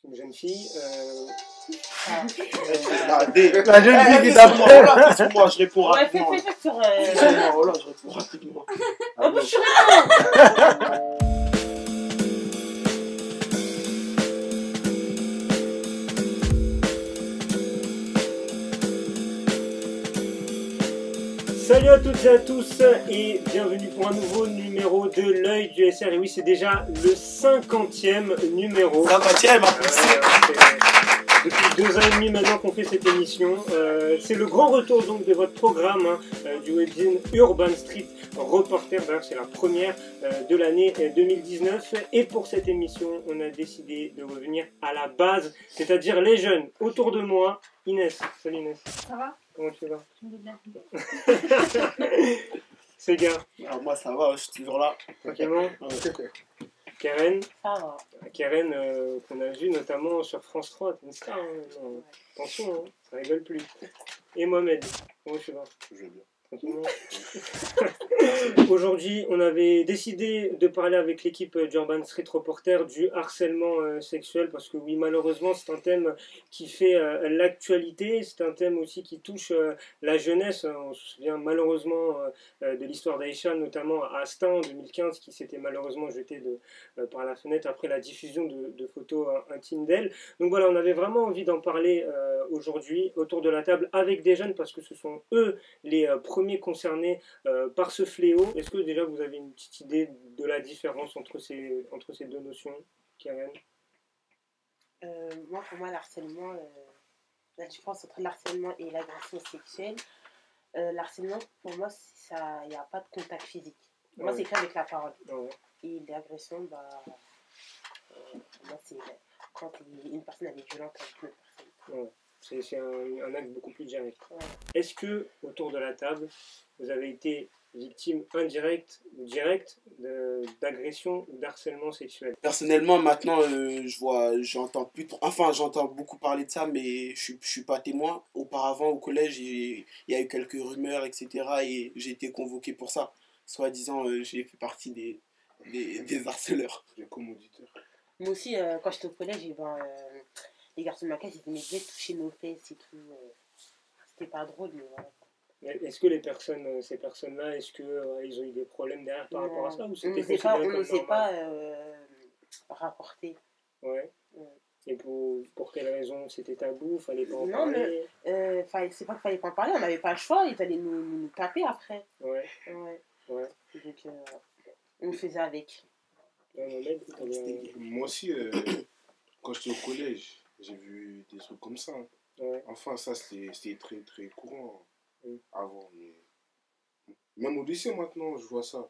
une jeune fille. La jeune fille qui t'appelle. Moi, je réponds Ouais, rapidement. fais sur... Voilà, je réponds rapidement. Oh, mais je suis là. Salut à toutes et à tous et bienvenue pour un nouveau numéro de l'œil du SR. Et oui, c'est déjà le 50e numéro. 50e, à pousser. Depuis 2 ans et demi maintenant qu'on fait cette émission. C'est le grand retour donc de votre programme du webzine Urban Street Reporter. D'ailleurs, c'est la première de l'année 2019. Et pour cette émission, on a décidé de revenir à la base, c'est-à-dire les jeunes. Autour de moi, Inès. Salut Inès. Ça va? Comment tu vas? Je vais bien. C'est gars. Alors moi ça va, je suis toujours là. Tranquillement. Karen. Ça va. Karen qu'on a vu notamment sur France 3, t'es une star. Hein, non. Attention, hein, ça rigole plus. Et Mohamed. Comment tu vas? Je vais bien. Aujourd'hui, on avait décidé de parler avec l'équipe d'Urban Street Reporter du harcèlement sexuel parce que oui, malheureusement, c'est un thème qui fait l'actualité, c'est un thème aussi qui touche la jeunesse. On se souvient malheureusement de l'histoire d'Aïcha, notamment à Astin en 2015, qui s'était malheureusement jetée par la fenêtre après la diffusion de photos intimes d'elle. Donc voilà, on avait vraiment envie d'en parler aujourd'hui autour de la table avec des jeunes parce que ce sont eux les premiers concernés par ce fléau. Est-ce que déjà vous avez une petite idée de la différence entre ces deux notions, Karen? Pour moi, l'harcèlement, la différence entre l'harcèlement et l'agression sexuelle, l'harcèlement, pour moi, il n'y a pas de contact physique. Pour moi, c'est qu'avec la parole. Ouais. Et l'agression, pour moi, c'est quand une personne elle est violente avec une autre personne. Ouais. C'est un acte beaucoup plus direct. Ouais. Est-ce que, autour de la table, vous avez été victime indirecte ou directe d'agression ou d'harcèlement sexuel? Personnellement maintenant j'entends beaucoup parler de ça, mais je suis pas témoin. Auparavant au collège il y a eu quelques rumeurs etc. et j'ai été convoqué pour ça. Soi-disant j'ai fait partie des harceleurs. Des commoditeurs. Moi aussi, quand j'étais au collège, les garçons de ma classe, ils aimaient bien toucher nos fesses et tout. C'était pas drôle, mais voilà. Est-ce que ces personnes-là, est-ce qu'ils ont eu des problèmes derrière par rapport à ça ou c'était considéré comme on ne sait normal? pas rapporter. Ouais. Et pour quelle raison? C'était tabou? Fallait pas en Non, parler? c'est pas qu'il fallait pas en parler, on n'avait pas le choix, ils allaient nous taper après. Ouais. Donc, on faisait avec. Ouais, Moi aussi, quand j'étais au collège, j'ai vu des trucs comme ça. Hein. ouais. Enfin, ça, c'était très, très courant avant. Mais... Même au lycée, maintenant, je vois ça.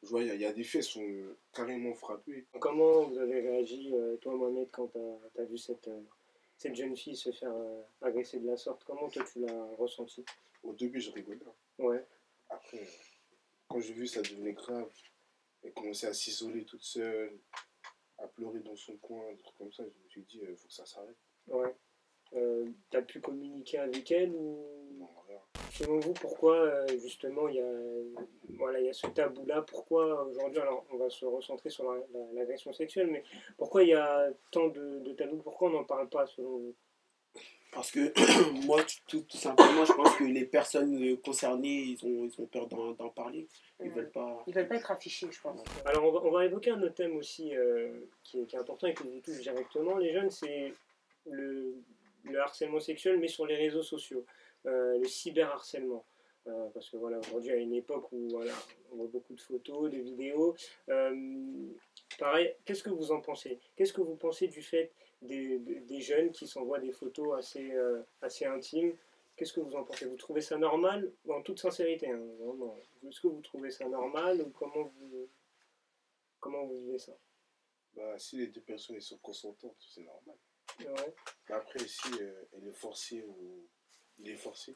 Je vois, il y a des faits qui sont carrément frappés. Comment vous avez réagi, toi, Mohamed, quand tu as vu cette jeune fille se faire agresser de la sorte? Comment toi, tu l'as ressenti? Au début, je rigolais. Ouais. Après, quand j'ai vu ça devenait grave, elle commençait à s'isoler toute seule, à pleurer dans son coin, des trucs comme ça, je me suis dit, il faut que ça s'arrête. Ouais. T'as pu communiquer avec elle ou... Non, rien. Selon vous, pourquoi justement il y a ce tabou-là? Pourquoi aujourd'hui, alors on va se recentrer sur l'agression sexuelle, mais pourquoi il y a tant de tabous? Pourquoi on n'en parle pas selon vous? Parce que moi tout simplement je pense que les personnes concernées ils ont peur d'en parler. Ils veulent pas être affichés, je pense. Alors on va évoquer un autre thème aussi qui est important et qui vous touche directement, les jeunes, c'est le harcèlement sexuel mais sur les réseaux sociaux, le cyberharcèlement. Parce que voilà, aujourd'hui à une époque où voilà, on voit beaucoup de photos, de vidéos. Pareil, qu'est-ce que vous en pensez? Qu'est-ce que vous pensez du fait des jeunes qui s'envoient des photos assez intimes? Qu'est-ce que vous en pensez? Vous trouvez ça normal? En toute sincérité, hein, vraiment. Est-ce que vous trouvez ça normal ou comment vous vivez ça? Si les deux personnes elles sont consentantes, c'est normal. Ouais. Après, si elle est forcée ou il est forcé,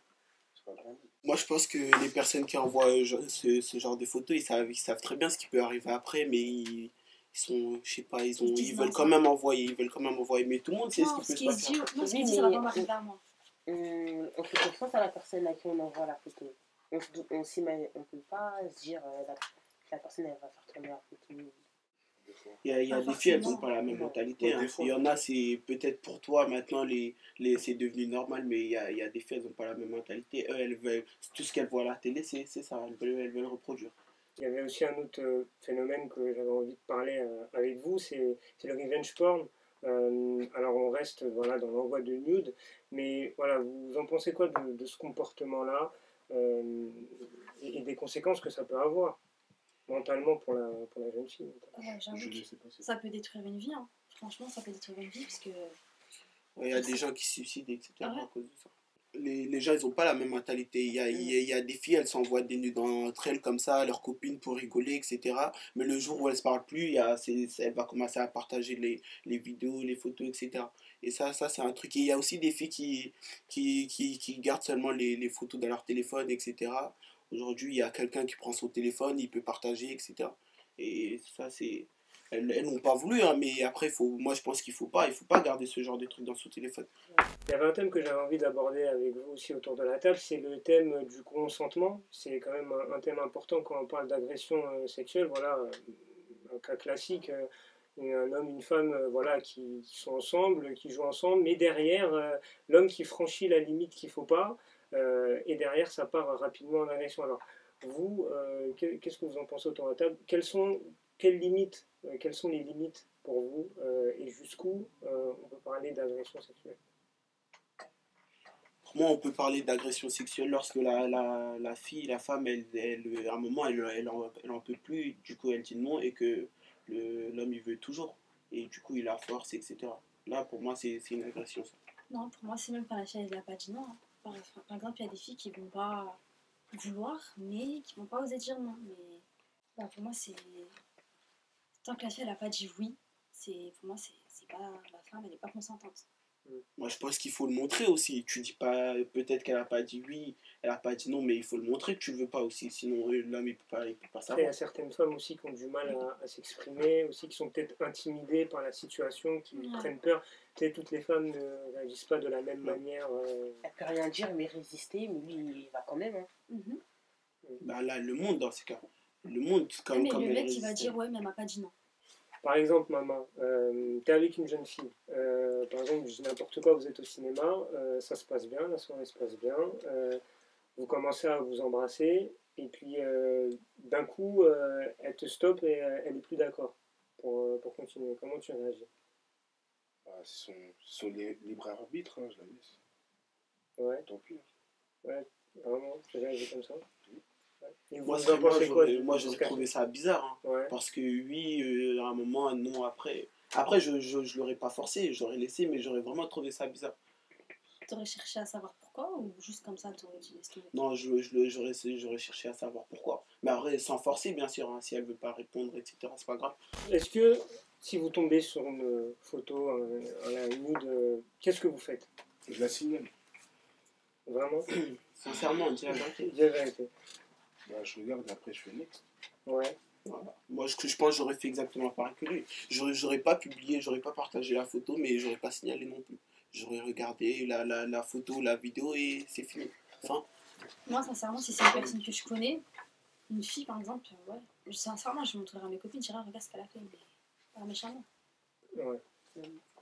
c'est pas grave. Moi, je pense que les personnes qui envoient ce genre de photos, ils savent très bien ce qui peut arriver après, mais ils sont, je sais pas, ils veulent quand même envoyer, mais tout le monde sait ce qui peut se passer. Non, ce qui dit, ça va pas m'arriver à moi. On fait confiance à la personne à qui on envoie la photo. On peut pas se dire que la personne elle va faire tourner la photo. des fois. Il y a Pas des filles, elles n'ont forcément. pas la même Non. mentalité. Ouais, Hein. des fois. Il y en a, c'est peut-être pour toi, maintenant, c'est devenu normal, mais il y a des filles, elles n'ont pas la même mentalité. Eux, elles veulent, tout ce qu'elles voient à la télé, c'est ça, elles veulent reproduire. Il y avait aussi un autre phénomène que j'avais envie de parler avec vous, c'est le revenge porn. Alors on reste voilà, dans l'envoi de nude, mais voilà, vous en pensez quoi de ce comportement-là et des conséquences que ça peut avoir mentalement pour la jeune fille notamment. J'avoue Je que ne sais pas si. ça peut détruire une vie. Hein. Franchement, ça peut détruire une vie parce que. Il y a des gens qui se suicident, etc. Ah ouais. à cause de ça. Les gens, ils n'ont pas la même mentalité. Il y a des filles, elles s'envoient des nudes entre elles comme ça, à leurs copines pour rigoler, etc. Mais le jour où elles ne se parlent plus, elle va commencer à partager les vidéos, les photos, etc. Et ça c'est un truc. Et il y a aussi des filles qui gardent seulement les photos dans leur téléphone, etc. Aujourd'hui, il y a quelqu'un qui prend son téléphone, il peut partager, etc. Et ça, c'est... Elles n'ont pas voulu, hein, mais après, moi je pense qu'il faut pas garder ce genre de trucs dans son téléphone. Il y avait un thème que j'avais envie d'aborder avec vous aussi autour de la table, c'est le thème du consentement. C'est quand même un thème important quand on parle d'agression sexuelle. Voilà, un cas classique, un homme, une femme voilà, qui sont ensemble, qui jouent ensemble, mais derrière, l'homme qui franchit la limite qu'il ne faut pas, et derrière, ça part rapidement en agression. Alors, vous, qu'est-ce que vous en pensez autour de la table? Quelles limites, quelles sont les limites pour vous et jusqu'où on peut parler d'agression sexuelle? Pour moi, on peut parler d'agression sexuelle lorsque la fille, la femme, à un moment, elle en peut plus, du coup, elle dit non et que l'homme, il veut toujours. Et du coup, il la force, etc. Là, pour moi, c'est une agression, ça. Non, pour moi, c'est même quand la fille elle n'a pas dit non. Hein. Par exemple, il y a des filles qui vont pas vouloir, mais qui vont pas oser dire non. Mais bah, pour moi, c'est. Tant que la fille elle n'a pas dit oui, pour moi, c'est pas. La femme, elle n'est pas consentante. Moi, je pense qu'il faut le montrer aussi. Tu dis pas, peut-être qu'elle a pas dit oui, elle a pas dit non, mais il faut le montrer que tu le veux pas aussi. Sinon, l'homme, il peut pas Après, il y savoir. a certaines femmes aussi qui ont du mal à s'exprimer, aussi qui sont peut-être intimidées par la situation, qui Ouais. prennent peur. Tu sais, toutes les femmes ne réagissent pas de la même Ouais. manière. Elle peut rien dire, mais résister, mais lui, il va quand même. Hein. Mhm. Bah là, le monde, dans ces cas. Le monde, Mais comme le elle mec, il va résiste. dire ouais, mais elle m'a pas dit non. Par exemple, maman, tu es avec une jeune fille. Par exemple, je dis n'importe quoi, vous êtes au cinéma, ça se passe bien, la soirée se passe bien. Vous commencez à vous embrasser, et puis d'un coup, elle te stoppe et elle n'est plus d'accord pour continuer. Comment tu réagis? Bah, c'est son libre arbitre, hein, je la laisse. Ouais, Tant pis. vraiment, tu réagis comme ça? Ouais. Et vous Moi, en pensez quoi moi, j'aurais trouvé ça bizarre. Hein. Ouais. Parce que oui, à un moment, un non après. Après, je l'aurais pas forcé, j'aurais laissé, mais j'aurais vraiment trouvé ça bizarre. T'aurais cherché à savoir pourquoi ou juste comme ça t'aurais dit laisse tomber? Non, j'aurais cherché à savoir pourquoi. Mais après, sans forcer, bien sûr, hein, si elle veut pas répondre, etc., c'est pas grave. Est-ce que si vous tombez sur une photo, un nude, qu'est-ce que vous faites? Je la signale. Vraiment? Sincèrement, dis la vérité. Dis la vérité. Bah, je regarde, après je fais next. Ouais. Voilà. Moi, je pense que j'aurais fait exactement pareil que lui. J'aurais pas publié, j'aurais pas partagé la photo, mais j'aurais pas signalé non plus. J'aurais regardé la photo, la vidéo et c'est fini. Enfin, Moi, sincèrement, si c'est une personne que je connais, une fille par exemple, ouais, sincèrement, je montrerai à mes copines, je dirais regarde ce qu'elle a fait, mais pas méchamment. Ouais.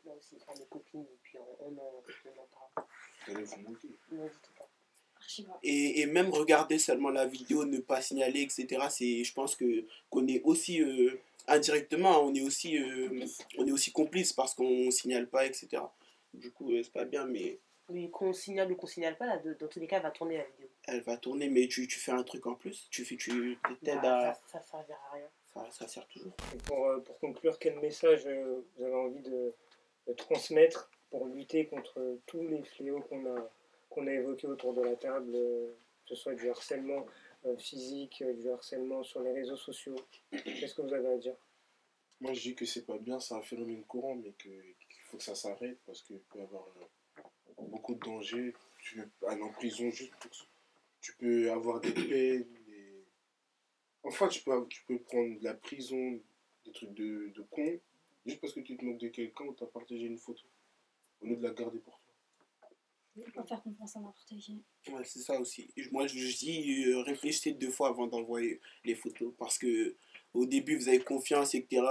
Moi aussi, à mes copines, et puis on en parle. Vous allez vous moquer. Non, du tout pas. Archi pas. et même regarder seulement la vidéo, ne pas signaler, etc. Je pense qu'on est aussi indirectement, on est aussi complice parce qu'on signale pas, etc. Du coup, c'est pas bien, mais Mais qu'on signale ou qu'on signale pas, là, dans tous les cas, elle va tourner la vidéo. elle va tourner, mais tu fais un truc en plus, tu t'aides Bah, à... ça servira à rien. Ça sert toujours. Et pour conclure, quel message vous avez envie de transmettre pour lutter contre tous les fléaux qu'on a évoqués autour de la table, que ce soit du harcèlement physique, du harcèlement sur les réseaux sociaux? Qu'est-ce que vous avez à dire? Moi, je dis que c'est pas bien, c'est un phénomène courant, mais qu'il faut que ça s'arrête parce qu'il peut y avoir beaucoup de dangers. Tu peux aller en prison juste pour ça. Tu peux avoir des peines. Enfin, tu peux prendre de la prison, des trucs de con, juste parce que tu te moques de quelqu'un ou tu as partagé une photo, au lieu de la garder pour toi. Pas faire confiance à n'importe qui. Ouais, c'est ça aussi. Moi, je dis, réfléchissez 2 fois avant d'envoyer les photos parce que au début vous avez confiance, etc.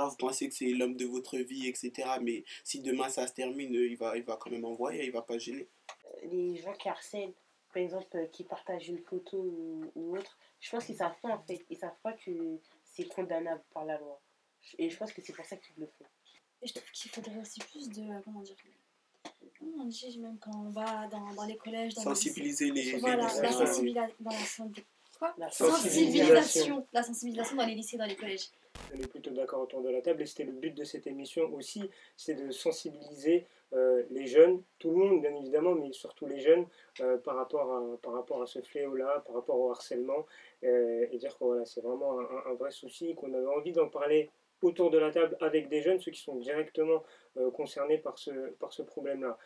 Vous pensez que c'est l'homme de votre vie, etc. Mais si demain ça se termine, il va quand même envoyer, il va pas gêner. Les gens qui harcèlent, par exemple, qui partagent une photo ou autre, je pense qu'ils savent pas en fait. Ils savent pas que c'est condamnable par la loi. Et je pense que c'est pour ça qu'ils le font. Et je trouve qu'il faudrait aussi plus de. Comment dire? Comment on dit, même quand on va dans les collèges, dans Sensibiliser les lycées. les Voilà, lycéens. la sensibilisation. Quoi La sensibilisation. La sensibilisation dans les lycées, dans les collèges. On est plutôt d'accord autour de la table et c'était le but de cette émission aussi, c'est de sensibiliser les jeunes, tout le monde bien évidemment, mais surtout les jeunes par rapport à ce fléau-là, par rapport au harcèlement et dire que voilà, c'est vraiment un vrai souci, qu'on avait envie d'en parler autour de la table avec des jeunes, ceux qui sont directement concernés par ce problème-là.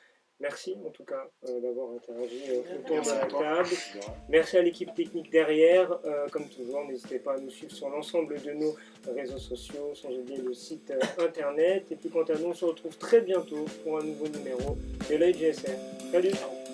Merci en tout cas d'avoir interagi autour de la table. Merci à l'équipe technique derrière. Comme toujours, n'hésitez pas à nous suivre sur l'ensemble de nos réseaux sociaux, sans oublier le site internet. Et puis quant à nous, on se retrouve très bientôt pour un nouveau numéro de l'œil GSR. Salut!